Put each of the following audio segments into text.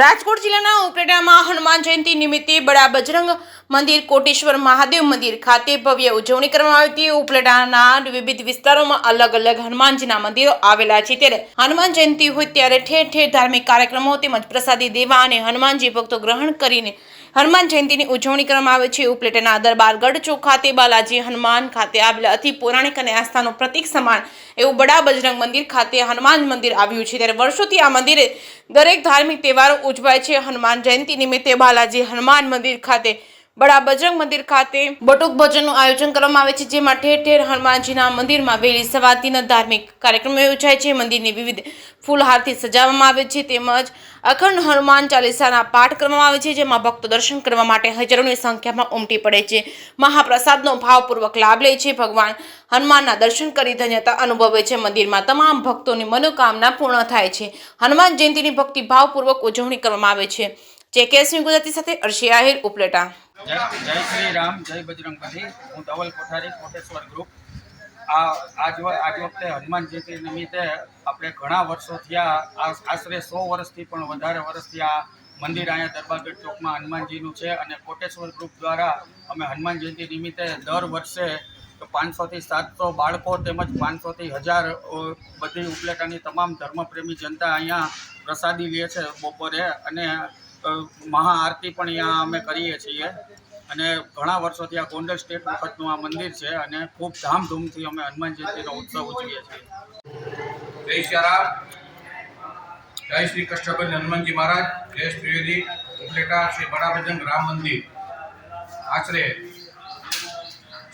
રાજકોટ જિલ્લાના ઉપલેટામાં હનુમાન જયંતિ નિમિત્તે બડા બજરંગ મંદિર કોટેશ્વર મહાદેવ મંદિર ખાતે ભવ્ય ઉજવણી કરવામાં આવી હતી। ઉપલેટાના વિવિધ વિસ્તારોમાં અલગ અલગ હનુમાનજીના મંદિરો આવેલા છે, ત્યારે હનુમાન જયંતિ હોય ત્યારે ઠેર ઠેર ધાર્મિક કાર્યક્રમો તેમજ પ્રસાદી દેવા અને હનુમાનજી ભક્તો ગ્રહણ કરીને હનુમાન જયંતિની ઉજવણી કરવામાં આવે છે। ઉપલેટાના દરબારગઢ ચોક ખાતે બાલાજી હનુમાન ખાતે આવેલા અતિ પૌરાણિક અને આસ્થાનું પ્રતીક સમાન એવું બડા બજરંગ મંદિર ખાતે હનુમાન મંદિર આવ્યું છે, ત્યારે વર્ષોથી આ મંદિરે દરેક ધાર્મિક તહેવારો ઉજવાય છે। હનુમાન જયંતિ નિમિત્તે બાલાજી હનુમાન મંદિર ખાતે બડા બજરંગ મંદિર ખાતે બટુક ભજનનું આયોજન કરવામાં આવે છે, જેમાં ઠેર ઠેર હનુમાનજીના મંદિરમાં વહેલી સવારથી ધાર્મિક કાર્યક્રમો યોજાય છે। મંદિરની વિવિધ ફૂલહારથી સજાવવામાં આવે છે, તેમજ અખંડ હનુમાન ચાલીસાના પાઠ કરવામાં આવે છે, જેમાં ભક્તો દર્શન કરવા માટે હજારોની સંખ્યામાં ઉમટી પડે છે। મહાપ્રસાદનો ભાવપૂર્વક લાભ લે છે। ભગવાન હનુમાનના દર્શન કરી ધન્યતા અનુભવે છે। મંદિરમાં તમામ ભક્તોની મનોકામના પૂર્ણ થાય છે। હનુમાન જયંતિની ભક્તિ ભાવપૂર્વક ઉજવણી કરવામાં આવે છે। જેકેએસની ગુજરાતી સાથે અર્શી આહિર, ઉપલેટા। જય શ્રી રામ, જય બજરંગબલી। હું ધવલ કોઠારી, કોટેશ્વર ગ્રુપ। આજ વખતે હનુમાન જયંતિ નિમિત્તે આપણે ઘણા વર્ષો થયા, આશરે 100 વર્ષથી પણ વધારે વર્ષથી આ મંદિર અહીંયા દરબારગઢ ચોકમાં હનુમાનજીનું છે, અને કોટેશ્વર ગ્રુપ દ્વારા અમે હનુમાન જયંતિ નિમિત્તે દર વર્ષે 500 થી 700 બાળકો તેમજ 500 થી 1000 બધી ઉપલેટાની તમામ ધર્મપ્રેમી જનતા અહીંયા પ્રસાદી લે છે બપોરે, અને મહાઆરતી પણ અહીંયા અમે કરીએ છીએ। અને ઘણા વર્ષોથી આ ગોંડલ સ્ટેટ વખતનું આ મંદિર છે, અને ખૂબ ધામધૂમથી અમે હનુમાન જયંતિનો ઉત્સવ ઉજવીએ છીએ। જય શ્રી રામ, જય શ્રી કૃષ્ણબંધ હનુમાનજી મહારાજ, જય શ્રી ત્રિવેદી, ઉપલેટા શ્રી બડા બજરંગ રામ મંદિર આશરે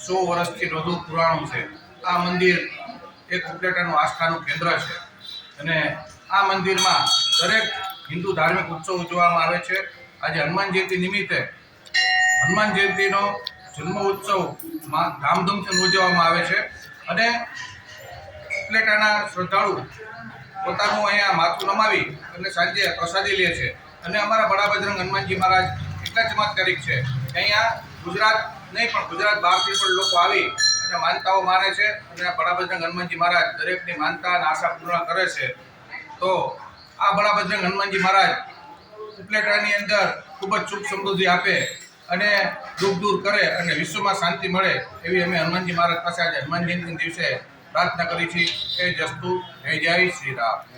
100 વર્ષથી વધુ પુરાણું છે। આ મંદિર એક ઉપલેટાનું આસ્થાનું કેન્દ્ર છે, અને આ મંદિરમાં દરેક હિન્દુ ધાર્મિક ઉત્સવ ઉજવવામાં આવે છે। આજે હનુમાન જયંતિ નિમિત્તે હનુમાન જયંતિનો જન્મ ઉત્સવ ધામધૂમથી ઉજવવામાં આવે છે, અને ઉપલેટાના શ્રદ્ધાળુ પોતાનું અહીંયા માથું નમાવી અને સાંજે પ્રસાદી લે છે। અને અમારા બડા બજરંગ હનુમાનજી મહારાજ એટલા ચમત્કારિક છે કે અહીંયા ગુજરાત નહીં પણ ગુજરાત બહારથી પણ લોકો આવી અને માનતાઓ માને છે, અને બડા બજરંગ હનુમાનજી મહારાજ દરેકની માનતા અને આશા પૂર્ણ કરે છે। તો આ બડા બજરંગ હનુમાનજી મહારાજ ઉપલેટાની અંદર ખૂબ જ સુખ સમૃદ્ધિ આપે અને દુઃખ દૂર કરે અને વિશ્વમાં શાંતિ મળે એવી અમે હનુમાનજી મહારાજ પાસે આજે હનુમાન જયંતિના દિવસે પ્રાર્થના કરી છે। જય જસ્તુ, જય જય શ્રી રામ।